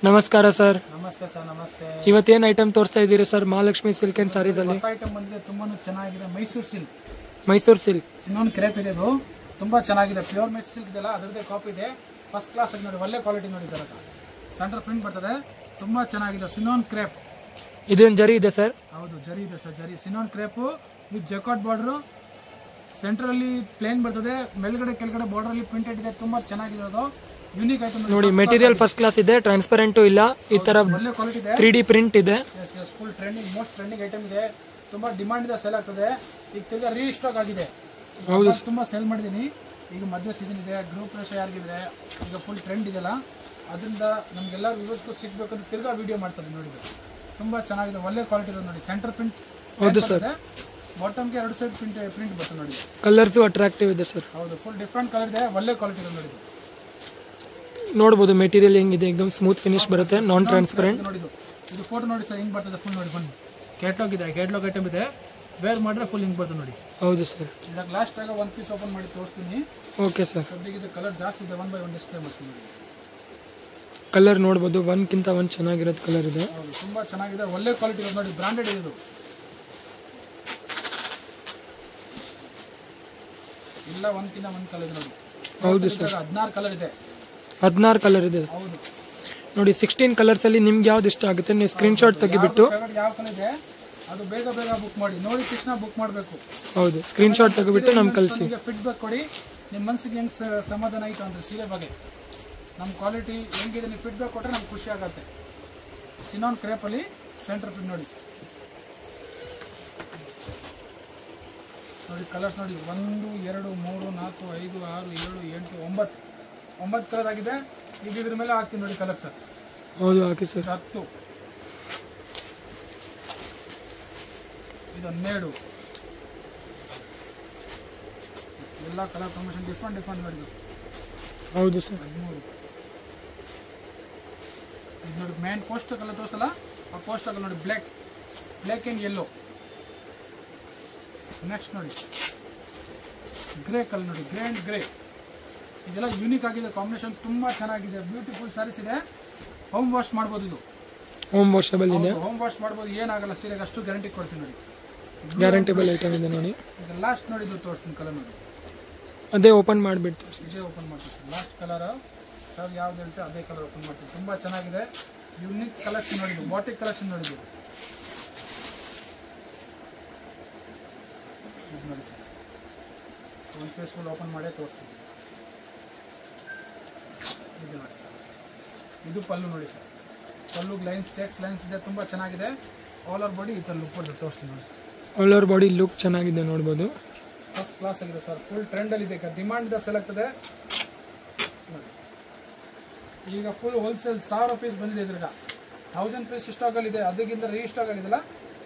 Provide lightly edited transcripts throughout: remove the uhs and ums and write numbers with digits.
ನಮಸ್ಕಾರ ಸರ್. ನಮಸ್ತೆ ಸರ್. ನಮಸ್ತೆ. ಇವತ್ತೇನು ಐಟಮ್ ತೋರಿಸ್ತಾ ಇದ್ದೀರಿ sir? Mahalakshmi silk and saris ಅಲ್ಲಿ ಹೊಸ ಐಟಮ್ ಬಂದಿದೆ, ತುಂಬಾನು ಚೆನ್ನಾಗಿದೆ. ಮೈಸೂರು ಸಿಲ್ಕ್ ಸಿನೋನ್ ಕ್ರೇಪ್ ಇದೆ. ಇದು ತುಂಬಾ ಚೆನ್ನಾಗಿದೆ. ಪ್ಯೂರ್ ಮೈಸೂರು ಸಿಲ್ಕ್ ಇದೆಲ್ಲ ಅದರದೇ ಕಾಪಿ ಇದೆ. ಫಸ್ಟ್ ಕ್ಲಾಸ್ ಆಗಿ ನೋಡಿ, ಒಳ್ಳೆ ಕ್ವಾಲಿಟಿ ನೋಡಿ. ಸೆಂಟರ್ ಪ್ರಿಂಟ್ ಬರ್ತದೆ, ತುಂಬಾ ಚೆನ್ನಾಗಿದೆ. ಸಿನೋನ್ ಕ್ರೇಪ್ ಇದೇನು ಜರಿ ಇದೆ ಸರ್? ಹೌದು, ಜರಿ ಇದೆ sir. Zari chinon crepe with jacquard border. Centre ಅಲ್ಲಿ ಪ್ಲೇನ್ ಬರ್ತದೆ, ಮೇಲ್ಗಡೆ ಕೆಳಗಡೆ ಬಾರ್ಡರ್ ಅಲ್ಲಿ ಪ್ರಿಂಟೆಡ್ ಇದೆ. ತುಂಬಾ ಚೆನ್ನಾಗಿರೋದು, ಯೂನಿಕ್ ಐಟಮ್ ನೋಡಿ. ಮೆಟೀರಿಯಲ್ ಫಸ್ಟ್ ಕ್ಲಾಸ್ ಇದೆ, ಟ್ರಾನ್ಸ್ಪರೆಂಟ್ ಇಲ್ಲ. ಈ ತರ ಒಳ್ಳೆ ಕ್ವಾಲಿಟಿ ಇದೆ. 3D ಪ್ರಿಂಟ್ ಇದೆ. Full trending, most trending item ಇದೆ. ತುಂಬಾ ಡಿಮಾಂಡ್ ಇದೆ, ಸೇಲ್ ಆಗ್ತದೆ. ಈಗ ತಿರ್ಗಾ ರೀಸ್ಟಾಕ್ ಆಗಿದೆ. ಹೌದು, ತುಂಬಾ ಸೇಲ್ ಮಾಡಿದೀನಿ. ಈಗ ಮದುವೆ ಸೀಸನ್ ಇದೆ, ಗ್ರೂಪ್ ರೇಷ ಯಾರಿಗಿದೆ, ಈಗ ಫುಲ್ ಟ್ರೆಂಡ್ ಇದೆಲ್ಲ. ಅದರಿಂದ ನಮಗೆಲ್ಲ ವ್ಯೂವರ್ಸ್ಗೂ ಸಿಗ್ಬೇಕಂದ್ರೆ ತಿರ್ಗಾ ವಿಡಿಯೋ ಮಾಡ್ತಾರೆ. ನೋಡಿ, ತುಂಬಾ ಚೆನ್ನಾಗಿದೆ, ಒಳ್ಳೆ ಕ್ವಾಲಿಟಿ ಇರೋದು ನೋಡಿ. Centre print. ಹೌದು ಸರ್. ಬಾಟಮ್ಗೆ 2 ಸೈಡ್ ಪ್ರಿಂಟ್ ಬರ್ತದೆ ನೋಡಿ. ಕಲರ್ಸ್ ಅಟ್ರಾಕ್ಟಿವ್ ಇದೆ ಸರ್. ಹೌದು, ಫುಲ್ ಡಿಫ್ರೆಂಟ್ ಕಲರ್ ಇದೆ, ಒಳ್ಳೆ ಕ್ವಾಲಿಟಿ ಇರೋದು ನೋಡಿ. ನೋಡಬಹುದು ಮೆಟೀರಿಯಲ್ ಹೆಂಗಿದೆ, ಎಕ್ದಮ್ ಸ್ಮೂತ್ ಫಿನಿಶ್ ಬರುತ್ತೆ, ನಾನ್ ಟ್ರಾನ್ಸ್ಪರೆಂಟ್. ನೋಡಿ, ಇದು ಫೋಟೋ ನೋಡಿ ಸರ್, ಹಿಂಗ್ ಬರ್ತದೆ ಫುಲ್. ನೋಡಿ ಬನ್ನಿ, ಕ್ಯಾಟ್ಲಾಗ್ ಇದೆ, ಕ್ಯಾಟ್ಲಾಗ್ ಐಟಮ್ ಇದೆ. ವೇರ್ ಮಾಡಿದ್ರೆ ಫುಲ್ ಹಿಂಗ್ ಬರ್ತದೆ ನೋಡಿ. ಹೌದು ಸರ್. ಇವಾಗ ಲಾಸ್ಟ್ ಆಗ 1 ಪೀಸ್ ಓಪನ್ ಮಾಡಿ ತೋರಿಸ್ತೀನಿ. Okay sir. ಸದ್ಯಕ್ಕೆ ಇದು ಕಲರ್ ಜಾಸ್ತಿ ಇದೆ, 1 by 1 ಡಿಸ್ಪ್ಲೇ ಮಾಡ್ತೀನಿ ನೋಡಿ. ಕಲರ್ ನೋಡಬಹುದು, ಒಂದ್ಕಿಂತ ಒಂದು ಚೆನ್ನಾಗಿರೋದು ಕಲರ್ ಇದೆ. ಹೌದು, ತುಂಬಾ ಚೆನ್ನಾಗಿದೆ, ಒಳ್ಳೆ ಕ್ವಾಲಿಟಿ ಇದೆ ನೋಡಿ. ಬ್ರಾಂಡೆಡ್ ಇದೆ. ಇಲ್ಲ, ಒಂದ್ಕಿಂತ ಒಂದು ಕಲರ್ ಇದೆ ನೋಡಿ. ಹೌದು ಸರ್. 16 ಕಲರ್ ಇದೆ. 16 ಕಲರ್ ಇದೆ. ಹೌದು ನೋಡಿ. 16 ಕಲರ್ಸ್ ಅಲ್ಲಿ ನಿಮ್ಗೆ ಯಾವ್ದು ಇಷ್ಟ ಆಗುತ್ತೆ ನೀವು ಸ್ಕ್ರೀನ್ ಶಾಟ್ ತೆಗಿಬಿಟ್ಟು ಯಾವ ಕಲರ್ ಇದೆ ಅದು ಬೇಗ ಬುಕ್ ಮಾಡಿ. ನೋಡಿ ತಕ್ಷಣ ಬುಕ್ ಮಾಡಬೇಕು. ಹೌದು, ಸ್ಕ್ರೀನ್ ಶಾಟ್ ತೆಗಿಬಿಟ್ಟು ನಮ್ಗೆ ಕಳಿಸಿ. ಫೀಡ್ಬ್ಯಾಕ್ ಕೊಡಿ, ನಿಮ್ಮ ಮನಸ್ಸಿಗೆ ಹೆಂಗ್ ಸಮಾಧಾನ ಆಯಿತು ಅಂದ್ರೆ ಸೀರೆ ಬಗ್ಗೆ ನಮ್ಮ ಕ್ವಾಲಿಟಿ ಹೆಂಗಿದೆ ನೀವು ಫೀಡ್ಬ್ಯಾಕ್ ಕೊಟ್ಟರೆ ನಮ್ಗೆ ಖುಷಿ ಆಗುತ್ತೆ. ಸಿನೋನ್ ಕ್ರೇಪಲ್ಲಿ ಸೆಂಟರ್ ಪ್ರಿಂಟ್ ನೋಡಿ. ನೋಡಿ ಕಲರ್ಸ್ ನೋಡಿ, 1 2 3 4 5 6 7 8 9 ಕಲರ್ ಆಗಿದೆ. ಈಗ ಇದ್ರ ಮೇಲೆ ಹಾಕ್ತೀನಿ ನೋಡಿ ಕಲರ್ ಸರ್. ಹೌದು, ಹಾಕಿ ಸರ್. 10, ಇದು 12, ಎಲ್ಲ ಕಲರ್ ಕಾಂಬಿನೇಷನ್ ಡಿಫ್ರೆಂಟ್ ನೋಡಿ. ಹೌದು ಸರ್. 13, ಇದು ನೋಡಿ ಮೇನ್ ಪೋಸ್ಟರ್ ಕಲರ್ ತೋರಿಸಲ್ಲ, ಆ ಪೋಸ್ಟರ್ ಕಲರ್ ನೋಡಿ, ಬ್ಲ್ಯಾಕ್ ಆ್ಯಂಡ್ ಯೆಲ್ಲೋ. ನೆಕ್ಸ್ಟ್ ನೋಡಿ ಗ್ರೇ ಕಲರ್ ನೋಡಿ, ಗ್ರೇ ಆ್ಯಂಡ್ ಗ್ರೇ. ಇದೆಲ್ಲ ಯೂನಿಕ್ ಆಗಿದೆ, ಕಾಂಬಿನೇಷನ್ ತುಂಬಾ ಚೆನ್ನಾಗಿದೆ. ಬ್ಯೂಟಿಫುಲ್ ಸ್ಯಾರೀಸ್ ಇದೆ. ಹೋಮ್ ವಾಶ್ ಮಾಡ್ಬೋದು. ಇದು ಹೋಮ್ ವಾಷಬಲ್ ಇದೆ. ಹೋಮ್ ವಾಶ್ ಮಾಡ್ಬೋದು, ಏನಾಗಲ್ಲ. ಸೀರೆಗೆ ಅಷ್ಟು ಗ್ಯಾರಂಟಿ ಕೊಡ್ತೀನಿ ನೋಡಿ. ಗ್ಯಾರಂಟಿಬಲ್ ಐಟಮ್ ಇದೆ ನೋಡಿ. ಈಗ ಲಾಸ್ಟ್ ನೋಡಿ, ಇದು ತೋರಿಸ್ತೀನಿ ಕಲರ್ ನೋಡಿ. ಅದೇ ಓಪನ್ ಮಾಡಿಬಿಟ್ಟು ಇದೇ ಓಪನ್ ಮಾಡ್ತೀನಿ. ಲಾಸ್ಟ್ ಕಲರ್ ಸರ್ ಯಾವ್ದು ಹೇಳ್ತೆ ಅದೇ ಕಲರ್ ಓಪನ್ ಮಾಡ್ತೀನಿ. ತುಂಬಾ ಚೆನ್ನಾಗಿದೆ, ಯೂನಿಕ್ ಕಲೆಕ್ಷನ್ ನೋಡಿದ್ದು. ಬಾಟಿಕ್ ಕಲೆಕ್ಷನ್ ನೋಡಿದ್ದು ನೋಡಿ ಸರ್. ಒಂದು ಪೀಸ್ ಫುಲ್ ಓಪನ್ ಮಾಡೇ ತೋರಿಸ್ತೀನಿ. ಇದು ನೋಡಿ ಸರ್, ಇದು ಪಲ್ಲು ನೋಡಿ ಸರ್. ಪಲ್ಲು ಚೆಕ್ಸ್ ಲೈನ್ಸ್ ಇದೆ, ತುಂಬ ಚೆನ್ನಾಗಿದೆ. ಆಲ್ ಓವರ್ ಬಾಡಿ ಈ ಥರ ಲುಕ್ ಕೊಟ್ಟು ತೋರಿಸ್ತೀನಿ ನೋಡಿ sir. All over body look ಚೆನ್ನಾಗಿದೆ, ನೋಡ್ಬೋದು. ಫಸ್ಟ್ ಕ್ಲಾಸ್ ಆಗಿದೆ ಸರ್, ಫುಲ್ ಟ್ರೆಂಡಲ್ಲಿ ಇದೆ. ಡಿಮಾಂಡ್ ಇದೆ, ಸೆಲ್ ಆಗ್ತದೆ. ಈಗ ಫುಲ್ ಹೋಲ್ಸೇಲ್ 1000 ಪೀಸ್ ಬಂದಿದೆ. ಇದ್ರಾಗ 1000 ಪೀಸ್ ಸ್ಟಾಕಲ್ಲಿ ಇದೆ. ಅದಕ್ಕಿಂತ ರೀಸ್ಟಾಕ್ ಆಗಿದೆಲ್ಲ,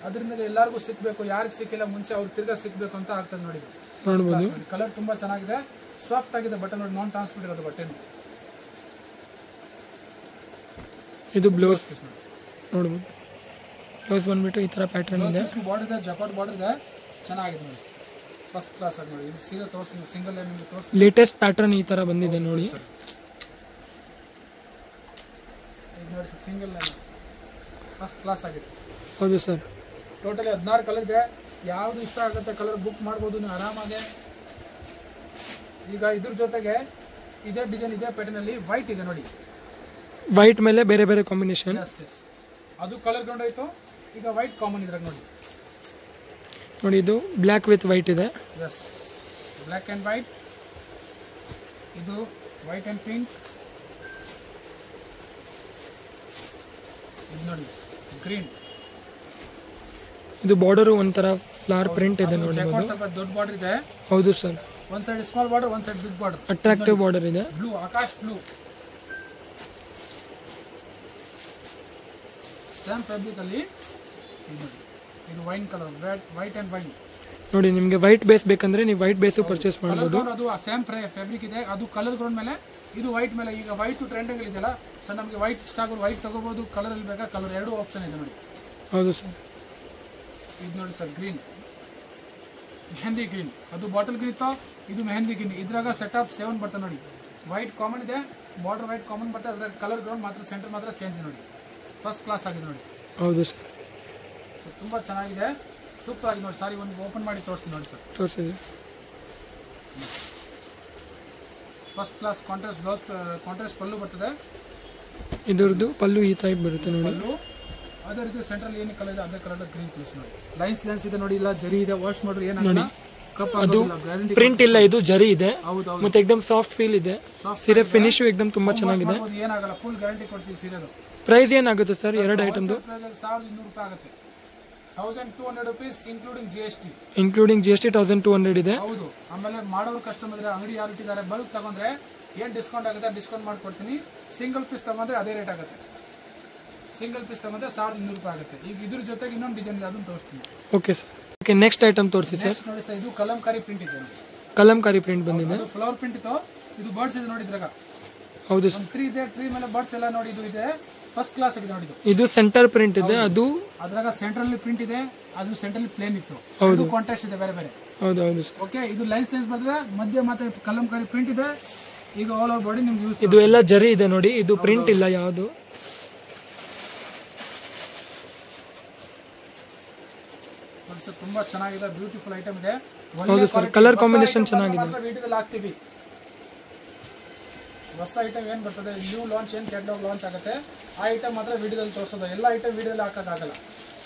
ಅದರಿಂದ ಎಲ್ಲರಿಗೂ ಸಿಕ್ಕಬೇಕು. ಯಾರಿಗೆ ಸಿಕ್ಕಿಲ್ಲ ಮುಂಚೆ ಅವ್ರು ತಿರ್ಗಾ ಸಿಕ್ಕಬೇಕು ಅಂತ ಆಗ್ತದೆ ನೋಡಿ. ನೋಡ್ಬೋದು, ಕಲರ್ ತುಂಬಾ ಚೆನ್ನಾಗಿದೆ, ಸಾಫ್ಟ್ ಆಗಿದೆ ಬಟ್ಟೆ ನೋಡಿ. ನಾನ್ ಟ್ರಾನ್ಸ್ಪರೆಂಟ್ ಇರೋದು ಬಟ್ಟೆ. ಇದು ಬ್ಲೌಸ್ ನೋಡ್ಬೋದು. ಬ್ಲೌಸ್ ಬಂದ್ಬಿಟ್ಟು ಈ ತರ ಪ್ಯಾಟರ್ನ್ ಇದೆ. ಬಾರ್ಡರ್ ಇದೆ, ಜಕಾಟ್ ಬಾರ್ಡರ್ ಇದೆ, ಚೆನ್ನಾಗಿದೆ ನೋಡಿ. ಫಸ್ಟ್ ಕ್ಲಾಸ್ ಆಗಿ ನೋಡಿ. ಇದು ಸೀರೆ ತೋರಿಸ್ತೀನಿ, ಸಿಂಗಲ್ ಲೈನ್ ನಿಮಗೆ ತೋರಿಸ್ತೀನಿ. ಲೇಟೆಸ್ಟ್ ಪ್ಯಾಟರ್ನ್ ಈ ತರ ಬಂದಿದೆ ನೋಡಿ. ಇದು ನೋಡಿ sir, single line first class ಆಗಿದೆ. ಹೌದು ಸರ್. ಟೋಟಲಿ 16 ಕಲರ್ ಇದೆ. ಯಾವ್ದು ಇಷ್ಟ ಆಗುತ್ತೆ ಕಲರ್ ಬುಕ್ ಮಾಡ್ಬೋದು ನೀವು ಆರಾಮಾಗಿ. ಈಗ ಇದ್ರ ಜೊತೆಗೆ ಇದೇ ಡಿಸೈನ್, ಇದೇ ಪ್ಯಾಟರ್ನ್ ಅಲ್ಲಿ ವೈಟ್ ಇದೆ ನೋಡಿ. ವೈಟ್ ಮೇಲೆ ಬೇರೆ ಬೇರೆ ಕಾಂಬಿನೇಷನ್. ಅದು ಕಲರ್ ಕೊಂಡಾಯ್ತು. ಈಗ ವೈಟ್ ಕಾಮನ್ ಇದ್ರಾಗ ನೋಡಿ. ನೋಡಿ, ಇದು ಬ್ಲ್ಯಾಕ್ ವಿತ್ ವೈಟ್ ಇದೆ. Yes, black and white. ಇದು ವೈಟ್ ಆ್ಯಂಡ್ ಪಿಂಕ್. ಇದು ನೋಡಿ ಗ್ರೀನ್. ಇದು ಬಾರ್ಡರ್ ಒಂಥರ ಫ್ಲವರ್ ಪ್ರಿಂಟ್ ಇದೆ ನೋಡಿ. ಸ್ವಲ್ಪ ದೊಡ್ಡ ಬಾರ್ಡರ್ ಇದೆ. ಹೌದು ಸರ್. ಒಂದ್ ಸೈಡ್ ಸ್ಮಾಲ್ ಬಾರ್ಡರ್, ಒಂದ್ side big border. Attractive border ಇದೆ. Blue, akash blue. Same fabric ಅಲ್ಲಿ ಇದು wine colour, white and wine. ನೋಡಿ, ನಿಮಗೆ ವೈಟ್ ಬೇಸ್ ಬೇಕಂದ್ರೆ ನೀವು ವೈಟ್ ಬೇಸ್ ಪರ್ಚೇಸ್ ಮಾಡಬಹುದು. ಅದು ಸೇಮ್ ಫ್ಯಾಬ್ರಿಕ್ ಇದೆ, ಅದು ಕಲರ್ ಗ್ರೌಂಡ್ ಮೇಲೆ, ಇದು ವೈಟ್ ಮೇಲೆ. ಈಗ ವೈಟ್ ಟ್ರೆಂಡಿಂಗ್ ಇದೆಯಲ್ಲ ಸರ್, ನಮಗೆ ವೈಟ್ ಇಷ್ಟ ಆಗೋದು ವೈಟ್ ತಗೋಬಹುದು. ಕಲರ್ ಅಲ್ಲಿ ಬೇಕಾ ಕಲರ್, 2 ಆಪ್ಷನ್ ಇದೆ ನೋಡಿ. ಹೌದು ಸರ್. ಇದು ನೋಡಿ ಸರ್, ಗ್ರೀನ್, ಮೆಹಂದಿ ಗ್ರೀನ್. ಅದು ಬಾಟಲ್ ಗ್ರೀನ್ ಇತ್ತು, ಇದು ಮೆಹಂದಿ ಗ್ರೀನ್. ಇದ್ರಾಗ ಸೆಟ್ ಆಫ್ 7 ಬರ್ತದೆ ನೋಡಿ. ವೈಟ್ ಕಾಮನ್ ಇದೆ, ಬಾರ್ಡರ್ ವೈಟ್ ಕಾಮನ್ ಬರ್ತದೆ, ಅದರ ಕಲರ್ ಗ್ರೌಂಡ್ ಮಾತ್ರ ಸೆಂಟರ್ ಮಾತ್ರ ಚೇಂಜ್ ನೋಡಿ, ಫಸ್ಟ್ ಕ್ಲಾಸ್ ಆಗಿದೆ ನೋಡಿ. ಹೌದು ಸರ್. ಸೊ ತುಂಬ ಚೆನ್ನಾಗಿದೆ, ಸೂಪರ್ ಆಗಿದೆ ನೋಡಿ. ಸಾರಿ ಒಂದು ಓಪನ್ ಮಾಡಿ ತೋರಿಸ್ತೀನಿ ನೋಡಿ ಸರ್. ತೋರಿಸಿದೆ. First class contrast blouse, contrast pallu ಬರ್ತದೆ. ಇದರದ್ದು ಪಲ್ಲು ಈ ಟೈಪ್ ಬರುತ್ತೆ ನೋಡಿ. ಪಲ್ಲು ಅದೇ ರೀತಿ ಸೆಂಟ್ರಲ್ ಏನು ಕಲರ್ ಇದೆ ಅದೇ ಕಲರ್ ಗ್ರೀನ್ ಪೀಸ್ ನೋಡಿ. ಲೈನ್ಸ್ ಇದೆ ನೋಡಿ, ಇಲ್ಲ ಜರಿ ಇದೆ, ವಾಶ್ ಮಾಡ್ರಿ ಏನಾಗಲ್ಲ, ಕಪ್ ಅದು ಗ್ಯಾರಂಟಿ. ಪ್ರಿಂಟ್ ಇಲ್ಲ, ಇದು ಜರಿ ಇದೆ. ಹೌದು, ಮತ್ತೆ ಎಕ್ದಮ್ ಸಾಫ್ಟ್ ಫೀಲ್ ಇದೆ. ಸೀರೆ ಫಿನಿಶ್ ಎಕ್ದಮ್ ತುಂಬಾ ಚೆನ್ನಾಗಿದೆ. ಏನಾಗಲ್ಲ, ಫುಲ್ ಗ್ಯಾರಂಟಿ ಕೊಡ್ತೀವಿ ಸೀರೆದು. ಪ್ರೈಸ್ ಏನಾಗುತ್ತೆ ಸರ್ ಎರಡು ಐಟಮ್ದು? 1200 ರೂಪಾಯಿ ಆಗುತ್ತೆ. 1200 rupees including GST. Including GST 1200 ಇದೆ. ಹೌದು. ಆಮೇಲೆ ಮಾಡೋರು ಕಸ್ಟಮರ್ ಇದ್ರೆ, ಅಂಗಡಿ ಯಾರು ಇಟ್ಟಿದ್ದಾರೆ, ಬಲ್ಕ್ ತಗೊಂಡ್ರೆ ಏನ್ ಡಿಸ್ಕೌಂಟ್ ಆಗುತ್ತೆ ಡಿಸ್ಕೌಂಟ್ ಮಾಡ್ಕೊಡ್ತೀನಿ. ಸಿಂಗಲ್ ಪೀಸ್ ತಗೊಂಡ್ರೆ ಅದೇ ರೇಟ್ ಆಗುತ್ತೆ. ಸಿಂಗಲ್ ಪೀಸ್ ತಗೊಂಡ್ರೆ 1200 ರೂಪಾಯಿ ಆಗುತ್ತೆ. ಈಗ ಇದ್ರ ಜೊತೆಗೆ ಇನ್ನೊಂದು ಡಿಸೈನ್ ಇದೆ, ಅದನ್ನು ತೋರಿಸ್ತೀನಿ. Okay sir. Okay, next item ತೋರಿಸಿ ಸರ್. ನೋಡಿ ಸರ್, ಇದು ಕಲಂಕಾರಿ ಪ್ರಿಂಟ್ ಇದೆ. ಕಲಂಕಾರಿ ಪ್ರಿಂಟ್ ಬಂದಿದೆ. ಫ್ಲವರ್ ಪ್ರಿಂಟ್ ಇತ್ತು, ಇದು ಬರ್ಡ್ಸ್ ಇದೆ ನೋಡಿ. ಇದ್ರಾಗ ಹೌದು ಸರ್. ಟ್ರೀ ಇದೆ, ಟ್ರೀ ಮೇಲೆ ಬರ್ಡ್ಸ್ ಎಲ್ಲ ನೋಡಿ. ಇದು ಇದೆ ಫಸ್ಟ್ ಕ್ಲಾಸ್ ಆಗಿದೆ ನೋಡಿ. ಇದು ಸೆಂಟರ್ ಪ್ರಿಂಟ್ ಇದೆ, ಅದು ಅದ್ರಾಗ ಸೆಂಟ್ರಲ್ಲಿ ಪ್ರಿಂಟ್ ಇದೆ, ಅದು ಸೆಂಟ್ರಲ್ಲಿ ಪ್ಲೇನ್ ಇತ್ತು. ಹೌದು, ಕಾಂಟ್ರಾಸ್ಟ್ ಇದೆ ಬೇರೆ ಬೇರೆ. ಹೌದು ಹೌದು ಸರ್. ಓಕೆ, ಇದು ಲೈನ್ಸ್ ಬರ್ತದೆ, ಮಧ್ಯ ಮತ್ತೆ ಕಲಂಕಾರಿ ಪ್ರಿಂಟ್ ಇದೆ. ಈಗ ಆಲ್ ಓವರ್ ಬಾಡಿ ನಿಮ್ಗೆ ಯೂಸ್. ಇದು ಎಲ್ಲ ಜರಿ ಇದೆ ನೋಡಿ, ಇದು ಪ್ರಿಂಟ್ ಇಲ್ಲ ಯಾವುದು. ತುಂಬಾ ಚೆನ್ನಾಗಿದೆ, ಬ್ಯೂಟಿಫುಲ್ ಐಟಮ್ ಇದೆ. ಹೌದು ಸರ್, ಕಲರ್ ಕಾಂಬಿನೇಷನ್ ಚೆನ್ನಾಗಿದೆ. ವಿಡಿಯೋದಲ್ಲಿ ಹಾಕ್ತೀವಿ. ಹೊಸ ಐಟಮ್ ಏನ್ ಬರ್ತದೆ, ನ್ಯೂ ಲಾಂಚ್ ಏನ್ ಕ್ಯಾಟಲಾಗ್ ಲಾಂಚ್ ಆಗುತ್ತೆ, ಆ ಐಟಮ್ ಮಾತ್ರ ವಿಡಿಯೋದಲ್ಲಿ ತೋರಿಸೋದು. ಎಲ್ಲ ಐಟಮ್ ವಿಡಿಯೋದಲ್ಲಿ ಹಾಕೋಕ್ಕಾಗಲ್ಲ.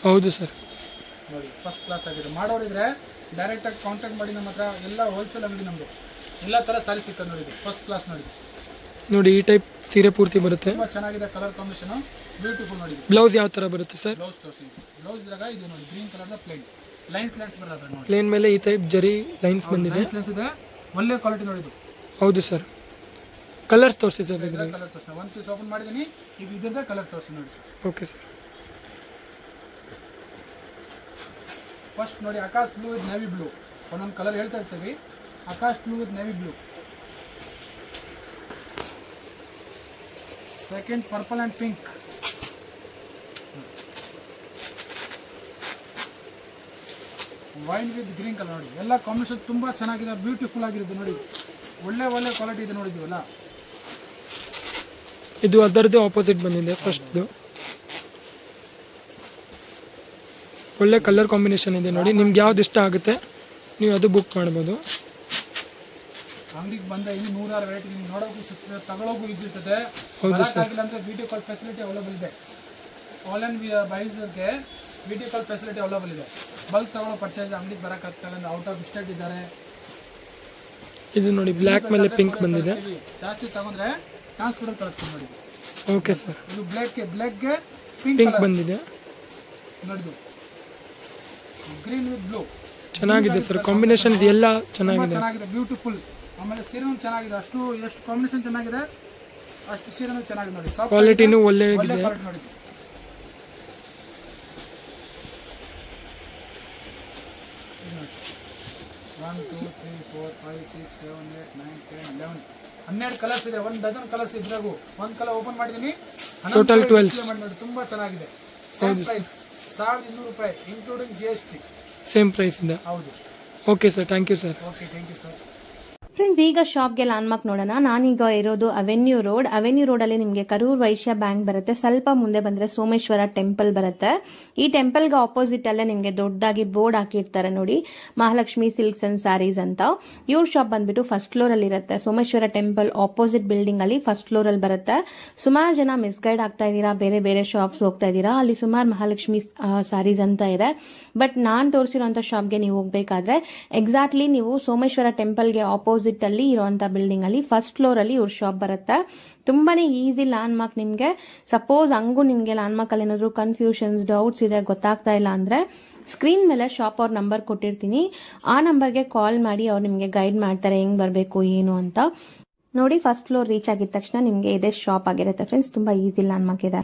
ಹೌದು ಸರ್. ನೋಡಿ, ಫಸ್ಟ್ ಕ್ಲಾಸ್ ಆಗಿದೆ. ಮಾಡೋರಿದ್ರೆ ಡೈರೆಕ್ಟ್ ಆಗಿ ಕಾಂಟ್ಯಾಕ್ಟ್ ಮಾಡಿ ನಮ್ಮ ಹತ್ರ. ಎಲ್ಲ ಹೋಲ್ಸೇಲ್ ಅಂಗಡಿ ನಮ್ದು, ಎಲ್ಲ ತರ ಸಾರಿ ಸಿಗ್ತದೆ ನೋಡಿ. ಫಸ್ಟ್ ಕ್ಲಾಸ್ ನೋಡಿ. ನೋಡಿ, ಈ ಟೈಪ್ ಸೀರೆ ಪೂರ್ತಿ ಬರುತ್ತೆ. ತುಂಬಾ ಚೆನ್ನಾಗಿದೆ, ಕಲರ್ ಕಾಂಬಿನೇಷನ್ ಬ್ಯೂಟಿಫುಲ್ ನೋಡಿ. ಬ್ಲೌಸ್ ಯಾವ ತರ ಬರುತ್ತೆ ಸರ್? ಬ್ಲೌಸ್ ತೋರಿಸಿ. ಬ್ಲೌಸ್ ಇದ್ರಾಗ ಇದು ನೋಡಿ, ಗ್ರೀನ್ ಕಲರ್ ಪ್ಲೇನ್ ಲೈನ್ಸ್ ಬರುತ್ತೆ ನೋಡಿ. ಪ್ಲೇನ್ ಮೇಲೆ ಈ ಟೈಪ್ ಜರಿ ಲೈನ್ಸ್ ಬಂದಿದೆ. ಲೈನ್ಸ್ ಇದೆ, ಒಳ್ಳೆ ಕ್ವಾಲಿಟಿ ನೋಡಿ ಇದು. ಹೌದು ಸರ್. ಕಲರ್ಸ್ ತೋರಿಸಿ ಸರ್. ಕಲರ್ ತೋರಿಸ್ತೀನಿ. ಒಂದು ಪೀಸ್ ಓಪನ್ ಮಾಡಿದ್ದೀನಿ, ಈಗ ಇದ್ರದ್ದೇ ಕಲರ್ ತೋರಿಸಿ ನೋಡಿ ಸರ್. Okay sir. ಫಸ್ಟ್ ನೋಡಿ, ಆಕಾಶ್ ಬ್ಲೂ ವಿತ್ ನೇವಿ ಬ್ಲೂ. ಒಂದೊಂದು ಕಲರ್ ಹೇಳ್ತಾ ಇರ್ತೀವಿ. ಆಕಾಶ್ blue with navy blue. Second purple and pink. Wine with green colour ನೋಡಿ. ಎಲ್ಲ ಕಾಂಬಿನೇಷನ್ ತುಂಬಾ ಚೆನ್ನಾಗಿದೆ, ಬ್ಯೂಟಿಫುಲ್ ಆಗಿರುತ್ತೆ ನೋಡಿ. ಒಳ್ಳೆ ಒಳ್ಳೆ ಕ್ವಾಲಿಟಿ ಇದೆ ನೋಡಿ. ಇದೆಲ್ಲ ಇದು ಅದರದ್ದು ಆಪೋಸಿಟ್ ಬಂದಿದೆ ಫಸ್ಟ್ದು. ಒಳ್ಳೆ ಕಲರ್ ಕಾಂಬಿನೇಷನ್ ಇದೆ ನೋಡಿ. ನಿಮ್ಗೆ ಯಾವ್ದು ಇಷ್ಟ ಆಗುತ್ತೆ ನೀವು ಅದು ಬುಕ್ ಮಾಡ್ಬೋದು. ಅಂಗಡಿಗೆ ಬಂದ ಇಲ್ಲಿ 100 ವೆರೈಟಿ ನಿಮ್ಗೆ ನೋಡೋಕ್ಕೂ ಸಿಗ್ತದೆ, ತಗೊಳ್ಳೋಕ್ಕೂ ಈಸಿ ಇರ್ತದೆ. ಆಗಿಲ್ಲ ಅಂದರೆ ವಿಡಿಯೋ ಕಾಲ್ ಫೆಸಿಲಿಟಿ ಅವೈಲೇಬಲ್ ಇದೆ. ಆನ್ಲೈನ್ ಬೈಸರ್ಗೆ ವಿಡಿಯೋ ಕಾಲ್ ಫೆಸಿಲಿಟಿ ಅವೈಲೇಬಲ್ ಇದೆ. ಬಲ್ಕ್ ತಗೊಳ್ಳೋ ಪರ್ಚೇಸ್ ಅಂಗಡಿಗೆ ಬರೋಕ್ಕಾಗ್ತಲ್ಲ ಅಂದ್ರೆ ಔಟ್ ಆಫ್ ಸ್ಟೇಟ್ ಇದ್ದಾರೆ. ಇದು ನೋಡಿ, ಬ್ಲ್ಯಾಕ್ ಮೇಲೆ ಪಿಂಕ್ ಬಂದಿದೆ. ಜಾಸ್ತಿ ತಗೊಂಡ್ರೆ ಟ್ರಾನ್ಸ್ಪೋರ್ಟ್ ಕಳಿಸ್ತೀವಿ ನೋಡಿ. Okay sir. ಇದು ಬ್ಲ್ಯಾಕ್ಗೆ ಪಿಂಕ್ ಬಂದಿದೆ ನೋಡಿದ್ದು. ಗ್ರೀನ್ ವಿತ್ ಬ್ಲೂ ಚೆನ್ನಾಗಿದೆ ಸರ್. ಕಾಂಬಿನೇಷನ್ ಎಲ್ಲ ಚೆನ್ನಾಗಿದೆ, ಬ್ಯೂಟಿಫುಲ್. ಆಮೇಲೆ ಸೀರೆನೂ ಚೆನ್ನಾಗಿದೆ. ಎಷ್ಟು ಕಾಂಬಿನೇಷನ್ ಚೆನ್ನಾಗಿದೆ, ಅಷ್ಟು ಸೀರೆನೂ ಚೆನ್ನಾಗಿದೆ ನೋಡಿ. ಕ್ವಾಲಿಟಿನೂ ಒಳ್ಳೆಗಿದೆ ನೋಡಿ. 1 2 3 4 5 6 7 8 9 10 11 12 ಕಲರ್ಸ್ ಇದೆ. 1 ಡಜನ್ ಕಲರ್ಸ್ ಇದ್ರಾಗೂ ಒಂದು ಕಲರ್ ಓಪನ್ ಮಾಡಿದೀನಿ. ಟೋಟಲ್ 12 ನೋಡಿ. ತುಂಬಾ ಚೆನ್ನಾಗಿದೆ. ಸೇಮ್ ಪ್ರೈಸ್ 1200 ರೂಪಾಯಿ ಇನ್ಕ್ಲೂಡಿಂಗ್ GST. ಸೇಮ್ ಪ್ರೈಸ್ ಇದೆ. ಹೌದು. Okay sir, thank you sir. Okay, thank you sir. Friends, ಈಗ ಶಾಪ್ಗೆ ಲ್ಯಾಂಡ್ಮಾರ್ಕ್ ನೋಡೋಣ. ನಾನೀಗ ಇರೋದು ಅವೆನ್ಯೂ ರೋಡ್ ಅಲ್ಲಿ ನಿಮಗೆ ಕರೂರ್ ವೈಶ್ಯ ಬ್ಯಾಂಕ್ ಬರುತ್ತೆ. ಸ್ವಲ್ಪ ಮುಂದೆ ಬಂದ್ರೆ ಸೋಮೇಶ್ವರ ಟೆಂಪಲ್ ಬರುತ್ತೆ. ಈ ಟೆಂಪಲ್ಗೆ ಆಪೋಸಿಟ್ ಅಲ್ಲೇ ನಿಮಗೆ ದೊಡ್ಡದಾಗಿ ಬೋರ್ಡ್ ಹಾಕಿರ್ತಾರೆ ನೋಡಿ, ಮಹಾಲಕ್ಷ್ಮಿ ಸಿಲ್ಕ್ಸ್ ಅಂಡ್ ಸ್ಯಾರೀಸ್ ಅಂತ. ಇವ್ರ ಶಾಪ್ ಬಂದ್ಬಿಟ್ಟು ಫಸ್ಟ್ ಫ್ಲೋರ್ ಅಲ್ಲಿ ಇರುತ್ತೆ. ಸೋಮೇಶ್ವರ ಟೆಂಪಲ್ ಆಪೋಸಿಟ್ ಬಿಲ್ಡಿಂಗ್ ಅಲ್ಲಿ ಫಸ್ಟ್ ಫ್ಲೋರ್ ಅಲ್ಲಿ ಬರುತ್ತೆ. ಸುಮಾರು ಜನ ಮಿಸ್ಗೈಡ್ ಆಗ್ತಾ ಇದ್ದೀರಾ, ಬೇರೆ ಬೇರೆ ಶಾಪ್ಸ್ ಹೋಗ್ತಾ ಇದ್ದೀರಾ. ಅಲ್ಲಿ ಸುಮಾರು ಮಹಾಲಕ್ಷ್ಮಿ ಸ್ಯಾರೀಸ್ ಅಂತ ಇದೆ. ಬಟ್ ನಾನ್ ತೋರಿಸಿರುವಂತ ಶಾಪ್ಗೆ ನೀವು ಹೋಗ್ಬೇಕಾದ್ರೆ ಎಕ್ಸಾಕ್ಟ್ಲಿ ನೀವು ಸೋಮೇಶ್ವರ ಟೆಂಪಲ್ಗೆ ಆಪೋಸಿಟ್ ಅಲ್ಲಿ ಇರುವಂತ ಬಿಲ್ಡಿಂಗ್ ಅಲ್ಲಿ ಫಸ್ಟ್ ಫ್ಲೋರ್ ಅಲ್ಲಿ ಇವ್ರ ಶಾಪ್ ಬರುತ್ತೆ. ತುಂಬಾನೇ ಈಸಿ ಲ್ಯಾಂಡ್ ಮಾರ್ಕ್. ನಿಮ್ಗೆ ಸಪೋಸ್ ಹಂಗೂ ನಿಮ್ಗೆ ಲ್ಯಾಂಡ್ ಮಾರ್ಕ್ ಅಲ್ಲಿ ಏನಾದ್ರು ಕನ್ಫ್ಯೂಷನ್ಸ್, ಡೌಟ್ಸ್ ಇದೆ, ಗೊತ್ತಾಗ್ತಾ ಇಲ್ಲ ಅಂದ್ರೆ ಸ್ಕ್ರೀನ್ ಮೇಲೆ ಶಾಪ್ ಅವ್ರ ನಂಬರ್ ಕೊಟ್ಟಿರ್ತೀನಿ. ಆ ನಂಬರ್ಗೆ ಕಾಲ್ ಮಾಡಿ ಅವ್ರು ನಿಮ್ಗೆ ಗೈಡ್ ಮಾಡ್ತಾರೆ ಹೆಂಗ್ ಬರ್ಬೇಕು ಏನು ಅಂತ. ನೋಡಿ, ಫಸ್ಟ್ ಫ್ಲೋರ್ ರೀಚ್ ಆಗಿದ ತಕ್ಷಣ ನಿಮ್ಗೆ ಇದೇ ಶಾಪ್ ಆಗಿರುತ್ತೆ ಫ್ರೆಂಡ್ಸ್. ತುಂಬಾ ಈಸಿ ಲ್ಯಾಂಡ್ ಮಾರ್ಕ್ ಇದೆ.